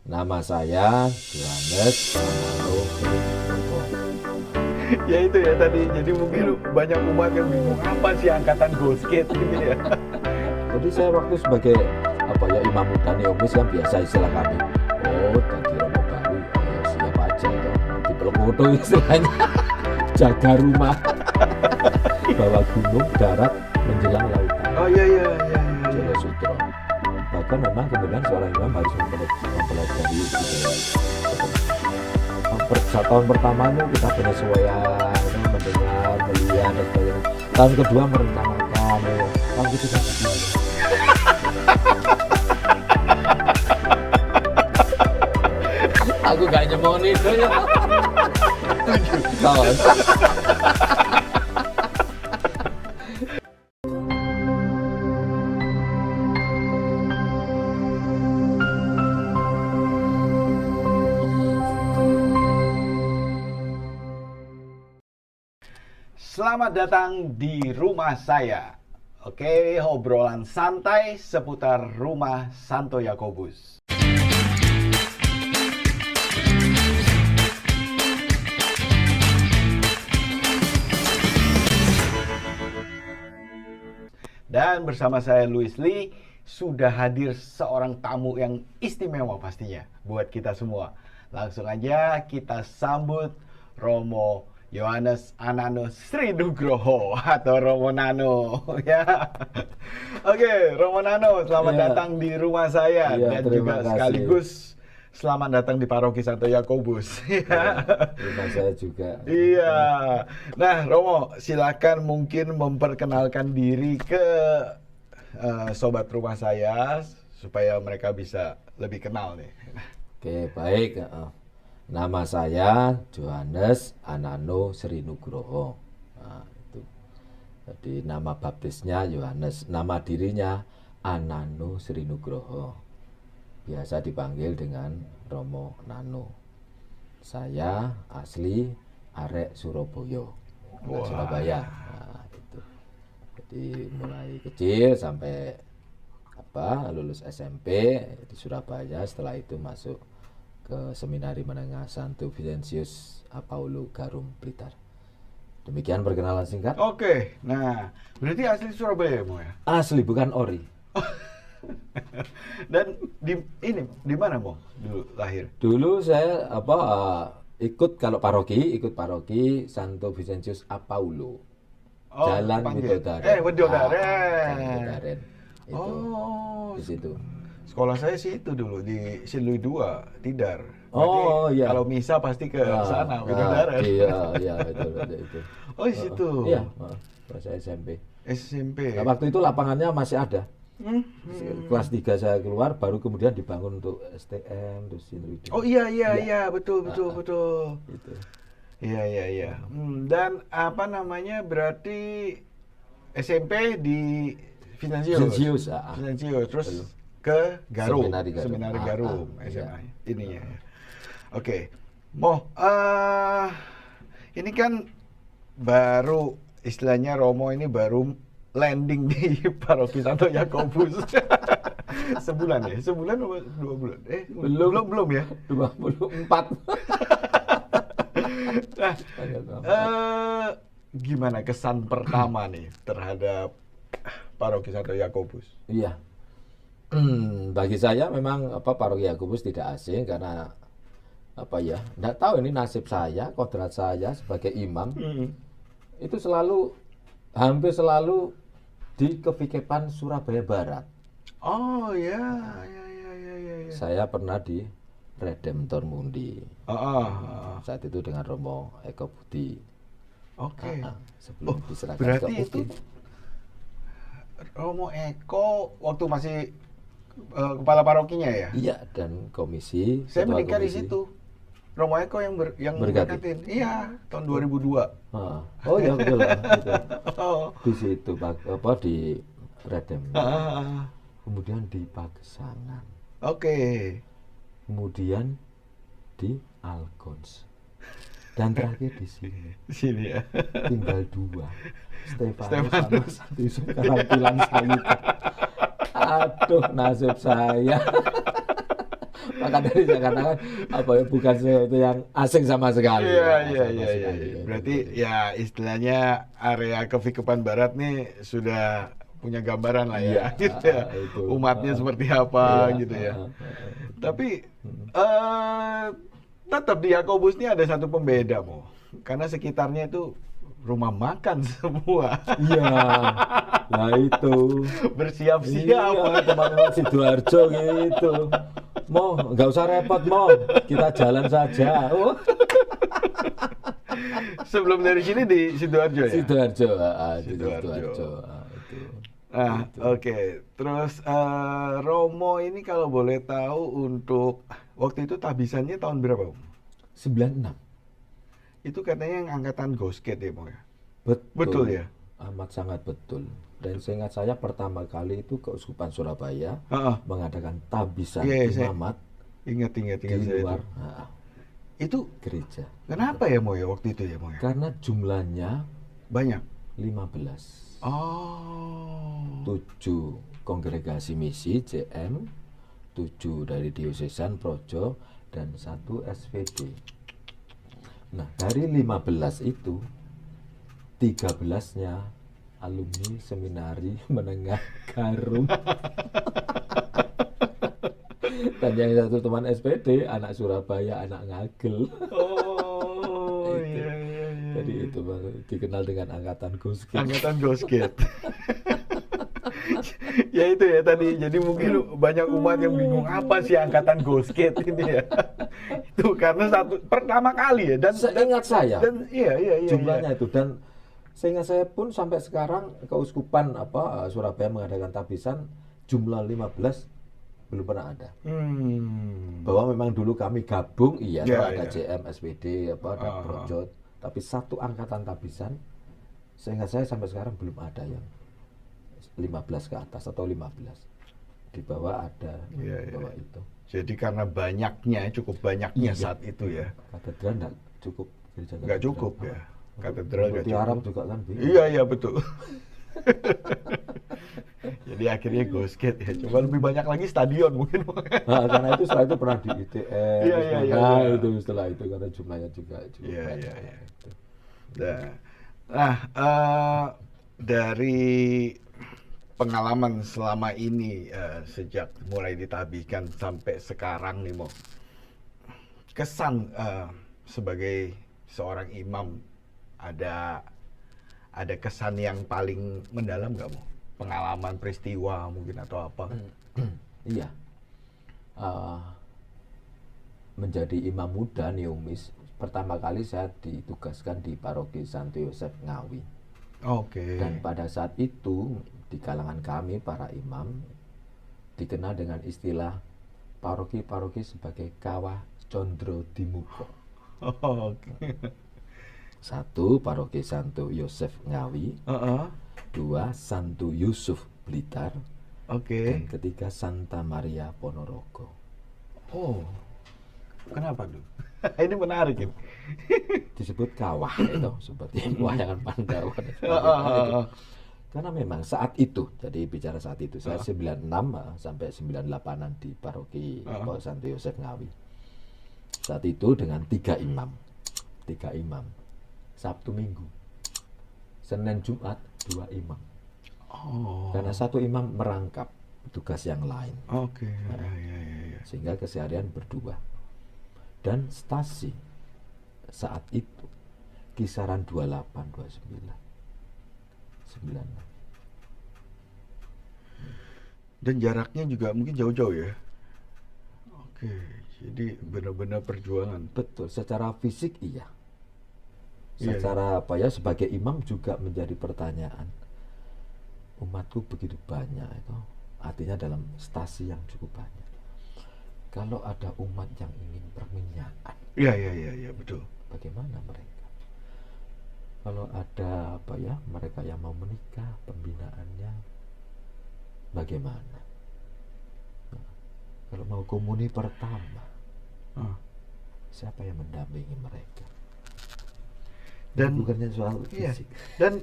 Nama saya Yohanes Anano Srinugroho. Ya itu ya tadi, jadi mungkin banyak umat yang bingung apa sih angkatan Ghost-Kate gitu ya. Jadi saya waktu sebagai imam muda neomis kan biasa istilah kami. Oh, tadi Romo baru, ya siap aja toh. Di Pelokoto istilahnya jaga rumah, bawa gunung, darat, menjelang lautan. Oh iya. Jaya Sutro. Bahkan memang kemudian seorang imam harus mempelajari tahun pertama itu kita penyesuaian, mendengar, melihat dan sebagainya. Tahun kedua merencanakan, tahun ketiga begini. Aku gak nyemoni itu ya. Kawan. Selamat datang di rumah saya. Oke, obrolan santai seputar rumah Santo Yakobus. Dan bersama saya Louis Lee, sudah hadir seorang tamu yang istimewa pastinya buat kita semua. Langsung aja kita sambut Romo Yohanes Anano Srinugroho atau Romo Nano ya. Oke, Romo Nano, selamat datang di rumah saya dan juga sekaligus selamat datang di Paroki Santo Yakobus. Rumah saya juga. Iya. Nah, Romo, silakan mungkin memperkenalkan diri ke sobat rumah saya supaya mereka bisa lebih kenal nih. Oke, baik. Nama saya Yohanes Anano Srinugroho. Nah, itu. Jadi nama baptisnya Yohanes, nama dirinya Anano Srinugroho. Biasa dipanggil dengan Romo Nano. Saya asli arek Surabaya, Surabaya. Nah, itu. Jadi mulai kecil sampai lulus SMP di Surabaya. Setelah itu masuk ke Seminari Menengah Santo Vincentius Apaulo Garum Blitar. Demikian perkenalan singkat. Oke, nah berarti asli Surabaya Mo ya? Asli, bukan ori. Dan di mana Mo dulu lahir? Dulu saya ikut paroki Santo Vincentius Apaulo. Jalan Widodaren. Widodaren. Itu. Di situ. Sekolah saya sih itu dulu di Silui 2, Tidar. Oh iya. Kalau misa pasti ke sana, Widodaren. Iya, itu. Oh, di situ. Iya, pas saya SMP. SMP. Nah, waktu itu lapangannya masih ada. Kelas 3 saya keluar, baru kemudian dibangun untuk STM, terus Silui 2. Oh iya, betul. Itu. Iya. Dan berarti SMP di Vincentius. Terus ke Garum, Seminari Garum, SMA ininya. Oke. Mo, ini kan baru istilahnya Romo ini baru landing di Paroki Santo Yakobus. Sebulan ya? Sebulan atau 2 bulan? Belum ya? 24. Nah, gimana kesan pertama nih terhadap Paroki Santo Yakobus? Iya. Bagi saya memang Paroki Yakobus tidak asing karena enggak tahu ini nasib saya, kodrat saya sebagai imam. Itu hampir selalu di Kevikepan Surabaya Barat. Oh ya. Saya pernah di Redemptor Mundi. Saat itu dengan Romo Eko Budi. Oke. Sebelum diserahkan berarti ke itu Romo Eko waktu masih kepala parokinya ya? Iya, dan komisi. Saya menikah di situ. Romo Eko yang berkatin. Iya, tahun 2002. Oh ya betul. Di situ di Redem. Kemudian di Pagesangan. Oke. Kemudian di Algons. Dan terakhir di sini. Di sini ya. Tinggal 2. Stefanus di Karampilan Sayuta. Aduh, nasib saya. Maka tadi saya katakan apa ya, bukan sesuatu yang asing sama sekali. Iya, Ya, iya, sama iya, iya. sekali. Berarti ya istilahnya area Kefikepan Barat nih sudah punya gambaran lah Iya, ya, gitu ya. itu. Umatnya seperti apa Iya, gitu ya. Tapi tetap di Yakobus ini ada satu pembeda, Mo. Karena sekitarnya itu rumah makan semua. Iya, nah itu. Bersiap-siap. Iya, teman-teman Sidoarjo gitu. Mo, nggak usah repot, Mo. Kita jalan saja. Oh. Sebelum dari sini di Sidoarjo ya? Sidoarjo, di Sidoarjo. Sidoarjo. Itu. Nah, oke. Terus Romo ini kalau boleh tahu untuk waktu itu tabisannya tahun berapa, Om? 96. Itu katanya yang angkatan Gosket ya, Mo ya? Betul. Betul ya? Amat sangat betul. Dan seingat saya pertama kali itu Keuskupan Surabaya Heeh. mengadakan tabisan Iya, saya imamat Ingat di saya luar itu. gereja. Kenapa ya, Mo ya, waktu itu ya, Mo ya? Karena jumlahnya Banyak. 15. Oh. 7 kongregasi misi JM, 7 dari diosesan Projo, dan 1 SVD. Nah, dari 15 itu 13-nya alumni seminari menengah Garum. Dan yang satu teman SPD, anak Surabaya, anak Ngagel. Oh, Itu. iya, iya, iya. Jadi itu dikenal dengan angkatan Gosket. Angkatan Gosket. Ya itu ya tadi, jadi mungkin banyak umat yang bingung apa sih angkatan Gosket ini ya. Itu karena pertama kali ya, dan Seingat saya, dan iya jumlahnya iya. itu, dan seingat saya pun sampai sekarang Keuskupan Surabaya mengadakan tabisan jumlah 15 belum pernah ada. Bahwa memang dulu kami gabung, iya, Ya, ada ya. JM, SPD, ada Projo, tapi satu angkatan tabisan seingat saya sampai sekarang belum ada yang 15 ke atas atau 15. Di bawah ada, Iya, di bawah iya. itu. Jadi karena cukup banyaknya Iya. saat itu ya. Katedral enggak cukup, gereja Nggak katedral. cukup ya. Katedral nggak Seperti Arab cukup. juga kan bingung. Iya betul. Jadi akhirnya Gosket ya. Coba lebih banyak lagi stadion mungkin. Nah, karena itu setelah itu pernah di ITS. Iya, Nah, iya. itu setelah itu karena jumlahnya juga cukup Iya, banyak. iya. Itu. Nah, dari pengalaman selama ini sejak mulai ditabihkan sampai sekarang nih, Mo, kesan sebagai seorang imam, ada kesan yang paling mendalam nggak, Mo? Pengalaman, peristiwa mungkin atau apa? Iya. Menjadi imam muda Neumis, pertama kali saya ditugaskan di paroki Santo Yosef Ngawi. Oke. Dan pada saat itu di kalangan kami para imam dikenal dengan istilah paroki-paroki sebagai Kawah Condro Dimuko. Oke. 1 paroki Santo Yosef Ngawi, 2 Santo Yusuf Blitar, Oke. dan ketiga Santa Maria Ponorogo. Oh, kenapa tuh? Ini menarik ini. Disebut kawah itu seperti wayang Pandawa dan sebagainya itu. Karena memang saat itu, jadi bicara saat itu, saya 96 sampai 98an di paroki Santo Yosef Ngawi. Saat itu dengan 3 imam, Sabtu Minggu, Senin Jumat 2 imam. Karena 1 imam merangkap tugas yang lain. Oke. Ya. Sehingga keseharian berdua. Dan stasi saat itu kisaran 28, 29, 96. Dan jaraknya juga mungkin jauh-jauh ya. Oke, jadi benar-benar perjuangan. Betul, secara fisik iya. Iya. Secara sebagai imam juga menjadi pertanyaan. Umatku begitu banyak itu, artinya dalam stasi yang cukup banyak. Kalau ada umat yang ingin perminyakan, Iya, betul. bagaimana mereka? Kalau ada mereka yang mau menikah, pembinaannya bagaimana? Nah, kalau mau komuni pertama, siapa yang mendampingi mereka? Dan bukannya soal fisik. Dan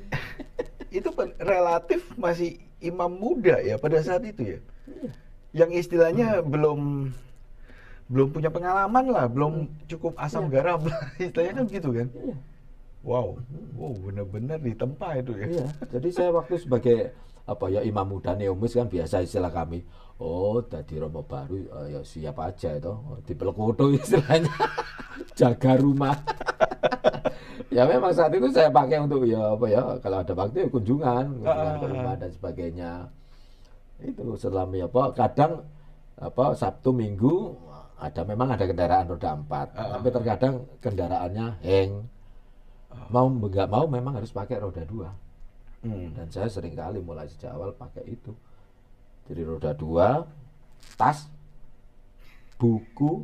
itu relatif masih imam muda ya pada saat itu ya. Yang istilahnya belum belum punya pengalaman lah, belum cukup asam garam lah, istilahnya kan gitu kan. Iya. Wow, benar-benar ditempa itu ya. Iya, jadi saya waktu sebagai apa ya imam muda neomus kan biasa istilah kami. Oh, tadi Romo baru ya siap aja itu. Dipeluk kudu istilahnya. Jaga rumah. Ya memang saat itu saya pakai untuk ya apa ya kalau ada waktu ya kunjungan ke rumah dan sebagainya. Itu selama apa kadang apa Sabtu Minggu memang ada kendaraan roda 4, tapi terkadang kendaraannya hang. Mau nggak mau memang harus pakai roda 2. Dan saya sering kali mulai sejak awal pakai itu. Jadi roda 2, tas, buku,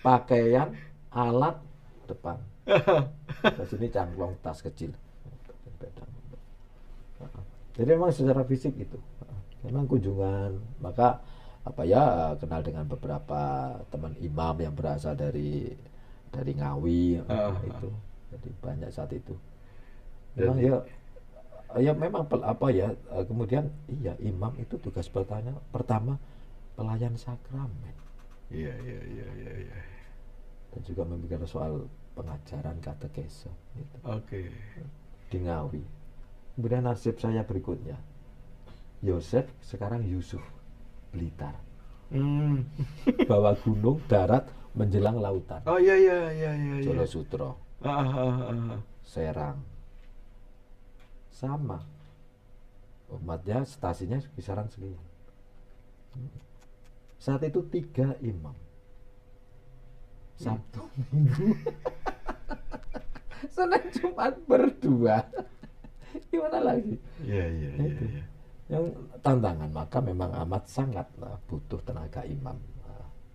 pakaian, alat depan. Di sini cangklong tas kecil. Jadi memang secara fisik itu. Memang kunjungan, maka apa ya kenal dengan beberapa teman imam yang berasal dari Ngawi itu. Jadi banyak saat itu. Memang ya memang apa ya kemudian iya imam itu tugas pertama pelayan sakramen. Iya. Dan juga memikirkan soal pengajaran katekese gitu. Oke. Di Ngawi. Kemudian nasib saya berikutnya Yosef sekarang Yusuf Blitar. Bawa gunung darat menjelang lautan. Oh iya. Jolo Sutro. Serang. Sama. Umatnya stasinya kisaran sekian. Saat itu 3 imam. Sabtu Minggu. Senin Jumat berdua. Gimana lagi? Iya. Yang tantangan maka memang amat sangat butuh tenaga imam.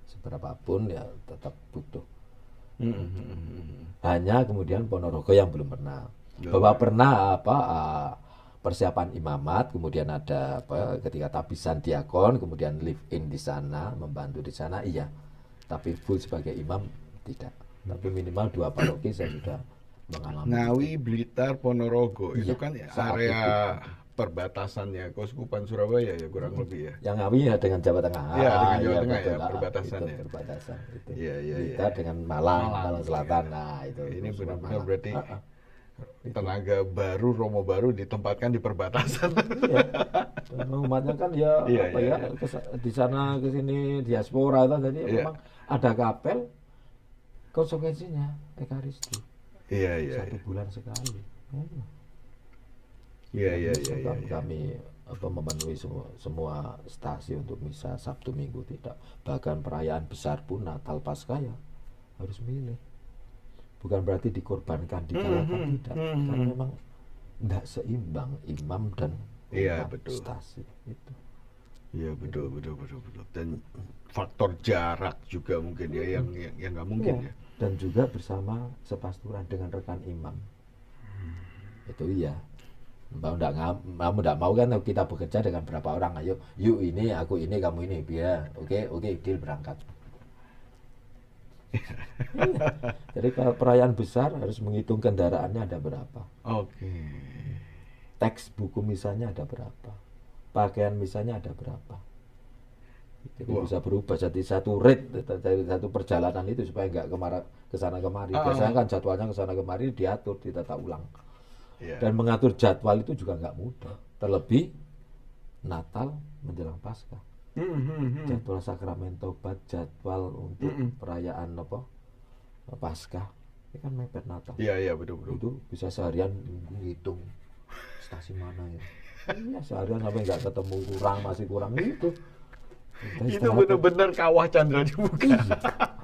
Seberapapun ya tetap butuh. Hanya kemudian Ponorogo yang belum pernah. Bahwa pernah persiapan imamat, kemudian ada ketika tabisan diakon, kemudian live in di sana, membantu di sana, iya. Tapi full sebagai imam tidak. Tapi minimal 2 paroki saya sudah mengalami. Ngawi, Blitar, Ponorogo itu Iya, kan saat area itu. perbatasannya Keuskupan Surabaya ya kurang lebih ya. Yang Ngawi ya dengan Jawa Tengah. Iya, dengan Jawa Tengah betul, ya, perbatasan itu ya. perbatasan itu. Iya. Blitar dengan Malang Selatan. Iya. Nah, itu. Ini semua benar-benar Malang. berarti tenaga baru, Romo baru ditempatkan di perbatasan. Iya. Dan umatnya kan ya Iya. di sana ke sini diaspora itu jadi Iya. memang ada kapel konsekuensinya ekaristi. Iya. 1 bulan sekali. Iya. Kami memenuhi semua stasi untuk misa Sabtu Minggu tidak. Bahkan perayaan besar pun Natal Paskah ya harus milih. Bukan berarti dikorbankan, dikalahkan tidak. Karena memang tidak seimbang imam dan stasi itu. Iya betul. Dan faktor jarak juga mungkin ya yang nggak mungkin ya. Dan juga bersama sepasturan dengan rekan imam. Itu iya. Kamu tidak mau kan kita bekerja dengan berapa orang, ayo yuk ini aku ini kamu ini biar oke deal berangkat. Jadi kalau perayaan besar harus menghitung kendaraannya ada berapa. Oke. Teks buku misalnya ada berapa. Pakaian misalnya ada berapa. Jadi bisa berubah jadi satu rate, jadi satu perjalanan itu supaya nggak kesana kemari. Biasanya kan jadwalnya kesana kemari diatur, ditata ulang. Dan mengatur jadwal itu juga nggak mudah. Terlebih Natal menjelang Paskah. Jadwal sakramen tobat, jadwal untuk perayaan Paskah, ini kan mepet Natal. Iya betul. Itu bisa seharian ngitung stasi mana ya. Iya seharian sampai nggak ketemu, masih kurang itu. Itu benar-benar kawah Chandra dibuka.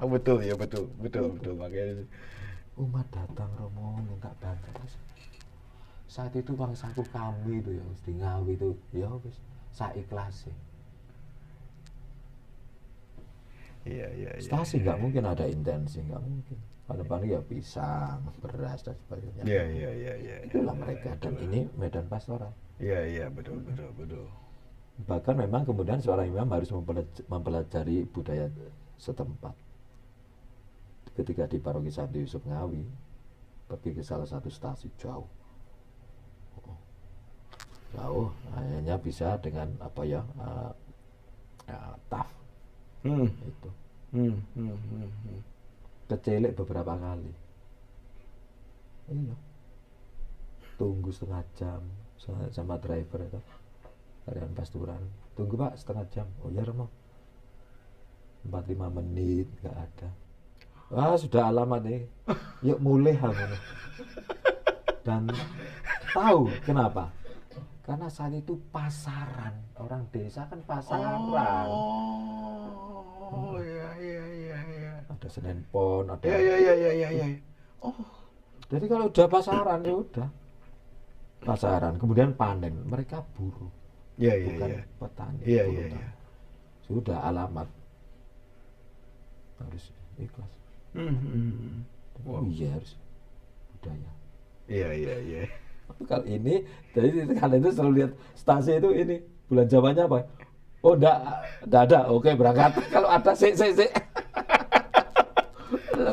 Betul makanya umat datang Romo minta bantuan. Saat itu bangsaku kami itu ya di Ngawi itu ya wis saikhlasé. Iya. Stasi nggak mungkin ada intensi, nggak mungkin. Paling ya pisang, beras dan sebagainya. Iya. Itulah mereka dan ini medan pastoral. Iya betul. Bahkan memang kemudian seorang imam harus mempelajari budaya setempat. Ketika di Paroki Santo Yusuf Ngawi, pergi ke salah satu stasi jauh, hanya bisa dengan TAF itu. Kecelik beberapa kali. Iya. Tunggu setengah jam sama driver itu. Karyawan pasturan. Tunggu Pak setengah jam. Oh ya Romo. 45 menit nggak ada. Wah sudah alamat nih. Yuk mulai hamil. Dan tahu kenapa? Karena saat itu pasaran, orang desa kan pasaran. Oh, iya. Ada Senin Pon, ada. Iya. Oh, Jadi kalau udah pasaran ya udah pasaran. Kemudian panen, mereka buruh, bukan iya. petani. Iya. Sudah alamat harus ikhlas. Oh iya harus budaya. Iya. Kalau ini, jadi kalian itu selalu lihat stasi itu ini bulan zamannya apa? Oh, enggak ada. Oke, berangkat. Kalau ada, sik.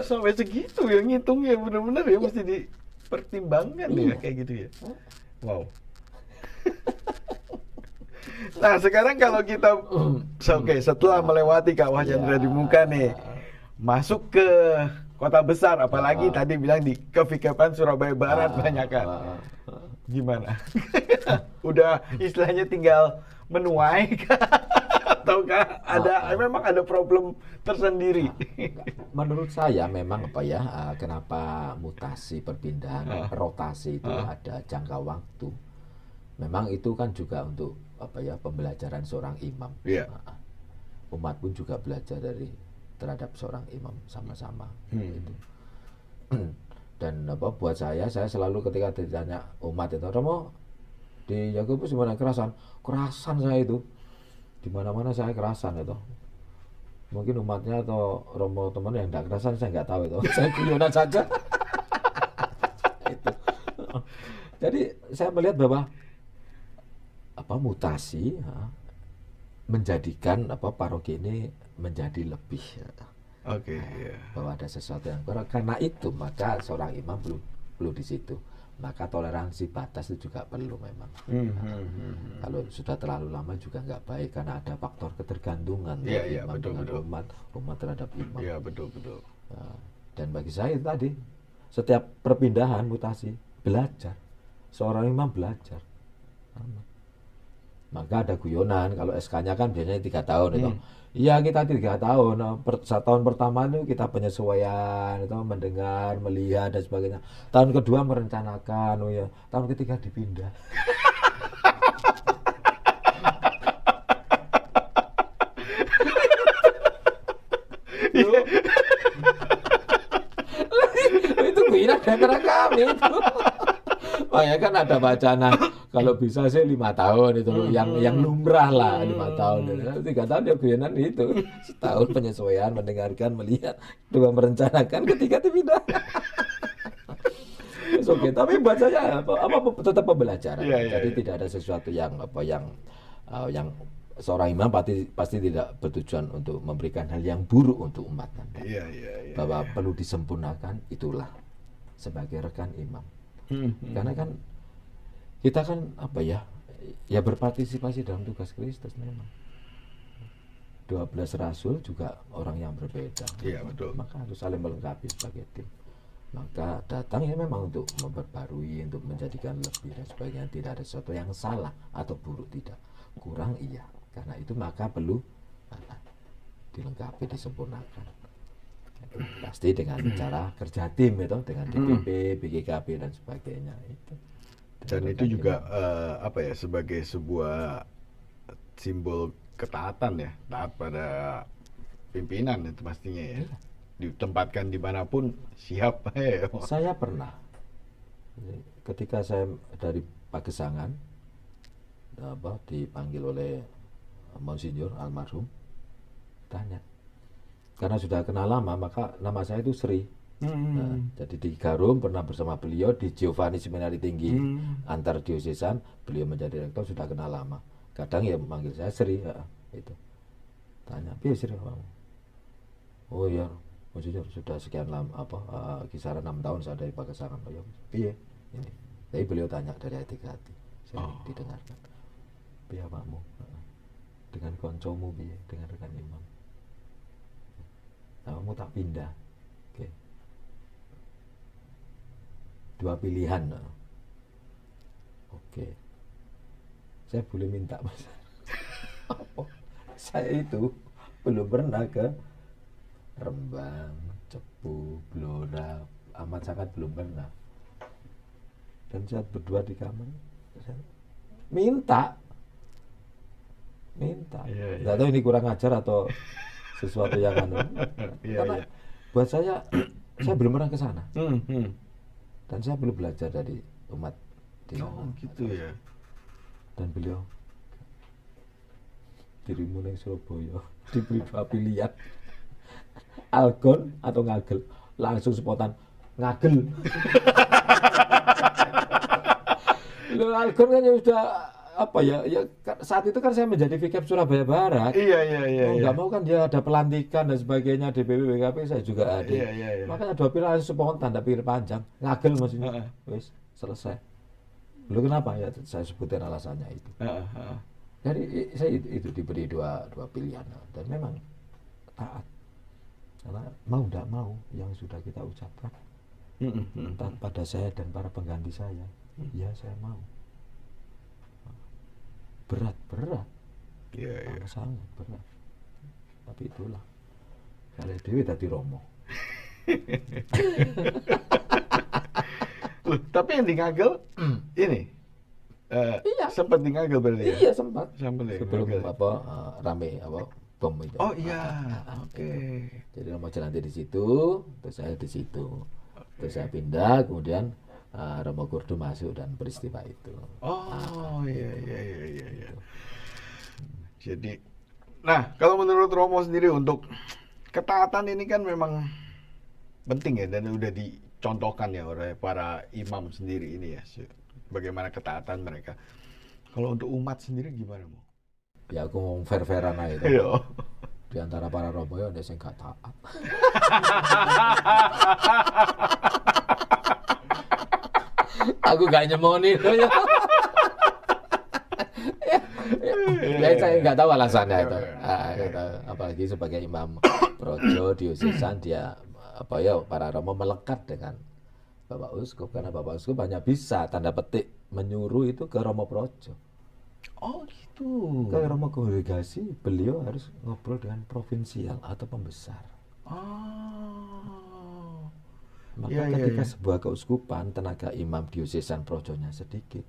Sampai segitu ya ngitungnya, benar-benar ya mesti dipertimbangkan ya kayak gitu ya. Wow. Nah, sekarang kalau kita setelah melewati Kawah Chandra di Muka nih, masuk ke kota besar, apalagi tadi bilang di kevikapan Surabaya Barat banyak kan. Gimana? Udah istilahnya tinggal menuai ataukah memang ada problem tersendiri? Menurut saya memang kenapa mutasi perpindahan rotasi itu ada jangka waktu. Memang itu kan juga untuk pembelajaran seorang imam. Umat pun juga belajar terhadap seorang imam sama-sama. Gitu. Dan buat saya selalu ketika ditanya umat itu, Romo di Yakobus gimana kerasan saya itu di mana-mana saya kerasan itu. Mungkin umatnya atau Romo teman yang tidak kerasan saya nggak tahu itu. Saya guyonan saja. Itu. Jadi saya melihat bahwa mutasi menjadikan paroki ini menjadi lebih. Bahwa ada sesuatu yang kurang. Karena itu maka seorang imam perlu di situ. Maka toleransi batas itu juga perlu memang. Kalau sudah terlalu lama juga nggak baik karena ada faktor ketergantungan imam dengan umat terhadap imam. Iya betul. Dan bagi saya tadi setiap perpindahan mutasi belajar, seorang imam belajar. Maka ada guyonan kalau SK-nya kan biasanya 3 tahun itu. Iya kita 3 tahun. Tahun pertama itu kita penyesuaian, itu mendengar, melihat dan sebagainya. Tahun kedua merencanakan, tahun ketiga dipindah. Itu guyonan di antara kami itu. Ya kan ada wacana kalau bisa sih 5 tahun itu yang lumrah lah 5 tahun. 3 tahun ya guyonan itu. Setahun penyesuaian, mendengarkan, melihat, dua merencanakan, ketiga dipindah. Oke, tapi buat saya tetap pembelajaran. Jadi tidak ada sesuatu yang seorang imam pasti tidak bertujuan untuk memberikan hal yang buruk untuk umat. Bahwa perlu disempurnakan, itulah sebagai rekan imam. Karena kan kita kan berpartisipasi dalam tugas Kristus memang. 12 rasul juga orang yang berbeda. Betul. Maka harus saling melengkapi sebagai tim. Maka datang memang untuk memperbarui, untuk menjadikan lebih dan sebagainya. Tidak ada sesuatu yang salah atau buruk, tidak. Kurang karena itu maka perlu dilengkapi, disempurnakan. Pasti dengan cara kerja tim itu, dengan DPP, BGKP dan sebagainya itu. Dan itu juga sebagai sebuah simbol ketaatan ya, taat pada pimpinan itu pastinya ya. Ditempatkan dimanapun siap. Saya pernah ketika saya dari Pagesangan dipanggil oleh Monsinyur almarhum, tanya. Karena sudah kenal lama, maka nama saya itu Sri. Jadi di Garum pernah bersama beliau, di Giovanni Seminari Tinggi antar diosesan, beliau menjadi rektor, sudah kenal lama. Kadang ya manggil saya Sri, itu. Tanya, "Piye Sri kamu?" "Oh ya, Monsinyur sudah sekian lama kisaran 6 tahun saya dari Pagesangan." "Oh ya, piye?" Ini. Tapi beliau tanya dari hati ke hati. Saya didengarkan. "Piye awakmu? Dengan koncomu piye, dengan rekan imam?" kamu tak pindah. Oke. Dua pilihan. Oke. Saya boleh minta Mas. Saya itu belum pernah ke Rembang, Cepu, Blora, amat sangat belum pernah. Dan saat berdua di kamar, saya minta. Nggak tahu ini kurang ajar atau sesuatu yang karena buat saya belum pernah ke sana. Dan saya belum belajar dari umat di sana. Oh gitu ya. Dan beliau, dirimu neng Surabaya diberi dua pilihan, Algon atau Ngagel. Langsung spontan Ngagel. Loh, Algon kan ya sudah saat itu kan saya menjadi Vikep Surabaya Barat. Iya. Nggak mau kan dia ada pelantikan dan sebagainya, DPW BKP saya juga ada. Iya. Makanya dua pilihan spontan, tapi pikir panjang. Ngagel maksudnya. Wis selesai. Lu kenapa ya? Saya sebutin alasannya itu. Jadi saya itu diberi dua pilihan dan memang taat. Karena mau tidak mau yang sudah kita ucapkan, entah pada saya dan para pengganti saya, ya saya mau. Berat. Sangat berat. Tapi itulah. Kali dewi tadi Romo. Loh, tapi yang di Ngagel ini iya. sempat di Ngagel berarti ya? Iya sempat. Ya? Sebelum rame bom itu. Oh iya. Oke. Jadi Romo Jalanti di situ, terus saya di situ. Terus saya pindah, kemudian Romo Kurdo masuk dan peristiwa itu. Oh iya. Jadi, nah kalau menurut Romo sendiri untuk ketaatan ini kan memang penting ya dan udah dicontohkan ya oleh para imam sendiri ini ya, bagaimana ketaatan mereka. Kalau untuk umat sendiri gimana, Mo? Ya aku ngomong fair-fairan aja itu. Iya. Di antara para Romo ya ada yang gak taat. Aku gak nyemoni itu ya. Ya saya nggak tahu alasannya itu. Apalagi sebagai imam projo diosesan dia para Romo melekat dengan Bapak Uskup karena Bapak Uskup hanya bisa tanda petik menyuruh itu ke Romo Projo. Oh gitu. Ke Romo Kongregasi beliau harus ngobrol dengan provinsial atau pembesar. Maka ketika sebuah keuskupan tenaga imam diosesan projonya sedikit,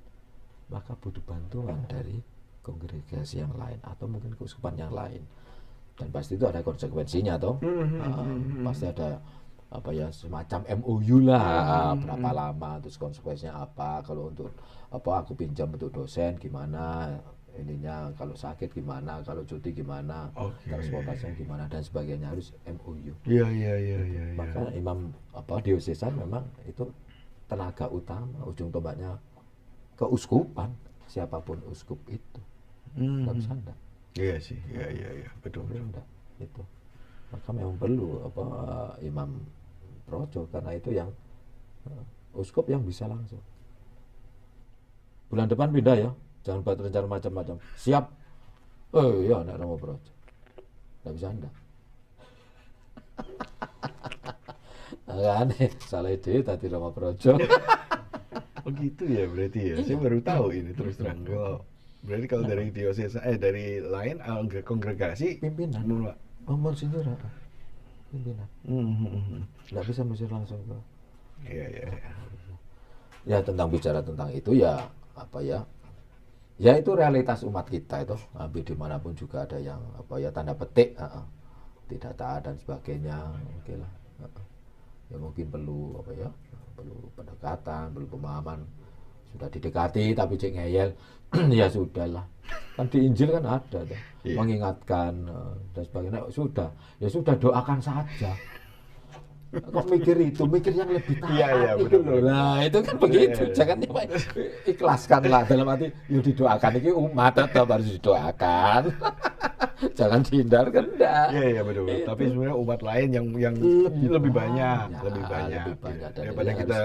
maka butuh bantuan dari kongregasi yang lain atau mungkin keuskupan yang lain. Dan pasti itu ada konsekuensinya toh. Pasti ada semacam MOU lah, berapa lama, terus konsekuensinya apa, kalau untuk aku pinjam untuk dosen gimana, ininya kalau sakit gimana, kalau cuti gimana, transportasinya gimana dan sebagainya, harus MOU. Iya. Maka imam diosesan memang itu tenaga utama, ujung tombaknya keuskupan, siapapun uskup itu. Nggak bisa enggak. Iya sih, iya, betul. Enggak, itu. Maka memang perlu imam projo karena itu yang uskup yang bisa langsung. Bulan depan pindah ya, jangan buat rencana macam-macam. Siap. Iya, anak Romo Projo. Nggak bisa enggak. Aneh, salah ide tadi Romo Projo. Oh gitu ya berarti ya. Saya baru tahu ini terus terang. Berarti kalau dari diocese dari lain kongregasi pimpinan. Monsinyur pimpinan. Nggak bisa musir langsung kok. Iya. Ya bicara tentang itu ya ya itu realitas umat kita itu. Hampir dimanapun juga ada yang tanda petik tidak taat dan sebagainya. Oke lah. Ya mungkin perlu perlu pendekatan, perlu pemahaman. Sudah didekati tapi cek ngeyel. Ya sudahlah. Kan di Injil kan ada tuh, mengingatkan dan sebagainya. Ya sudah doakan saja. Kok mikir yang lebih taat. Iya, itu loh. Nah, itu kan begitu. Jangan ikhlaskanlah dalam arti didoakan ini umat tetap harus didoakan. Jangan dihindarkan enggak. Iya, betul. Tapi sebenarnya umat lain yang lebih banyak daripada kita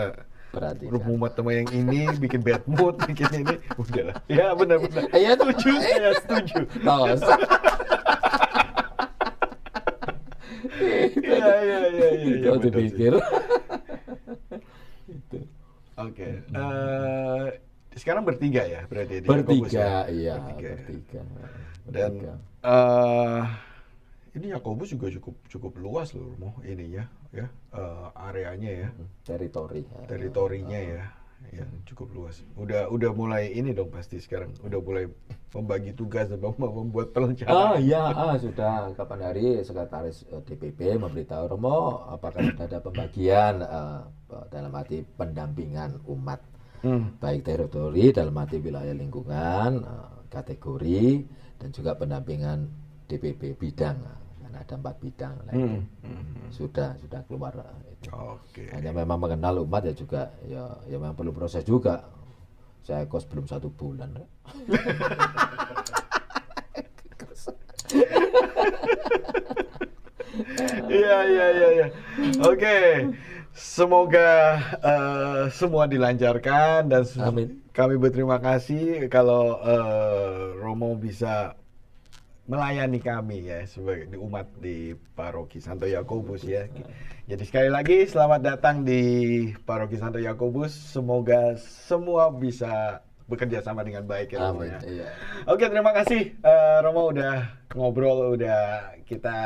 umat teman yang ini bikin bad mood, bikin ini udahlah. Ya benar. Iya, saya setuju. Itu Kalau dipikir. Itu. Oke. Sekarang bertiga ya berarti di Yakobus Bertiga, ya? iya, Bertiga. bertiga. Dan ini Yakobus juga cukup luas loh, Romo, ininya ya, areanya ya, teritorinya ya, ya cukup luas. Udah mulai ini dong pasti sekarang, udah mulai membagi tugas dan membuat perencanaan. Sudah. Kapan hari sekretaris DPP memberitahu Romo apakah sudah ada pembagian dalam arti pendampingan umat, baik teritori dalam arti wilayah lingkungan, kategori, dan juga pendampingan DPP bidang. Karena ada 4 bidang. Sudah keluar itu. Oke. Hanya memang mengenal umat ya juga ya memang perlu proses juga. Saya kos belum 1 bulan. Iya. Oke. Semoga semua dilancarkan dan Amin. kami berterima kasih kalau Romo bisa melayani kami ya sebagai umat di Paroki Santo Yakobus ya. Jadi sekali lagi selamat datang di Paroki Santo Yakobus. Semoga semua bisa bekerja sama dengan baik ya Romo ya. Iya. Oke, terima kasih Romo udah kita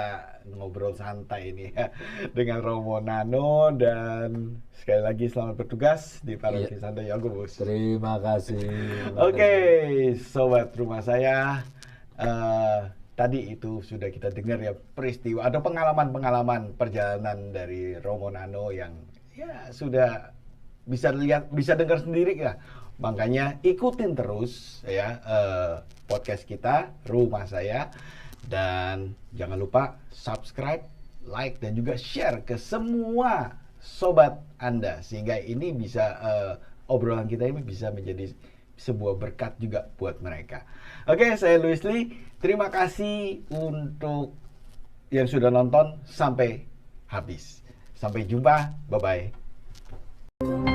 ngobrol santai ini ya dengan Romo Nano, dan sekali lagi selamat bertugas di Paroki Santo Yakobus. Terima kasih. Oke, sobat rumah saya, tadi itu sudah kita dengar ya peristiwa atau pengalaman perjalanan dari Romo Nano yang ya sudah bisa dengar sendiri ya. Makanya ikutin terus ya podcast kita Rumah Saya, dan jangan lupa subscribe, like, dan juga share ke semua sobat Anda sehingga ini bisa obrolan kita ini bisa menjadi sebuah berkat juga buat mereka. Oke, saya Louis Lee. Terima kasih untuk yang sudah nonton sampai habis. Sampai jumpa. Bye-bye.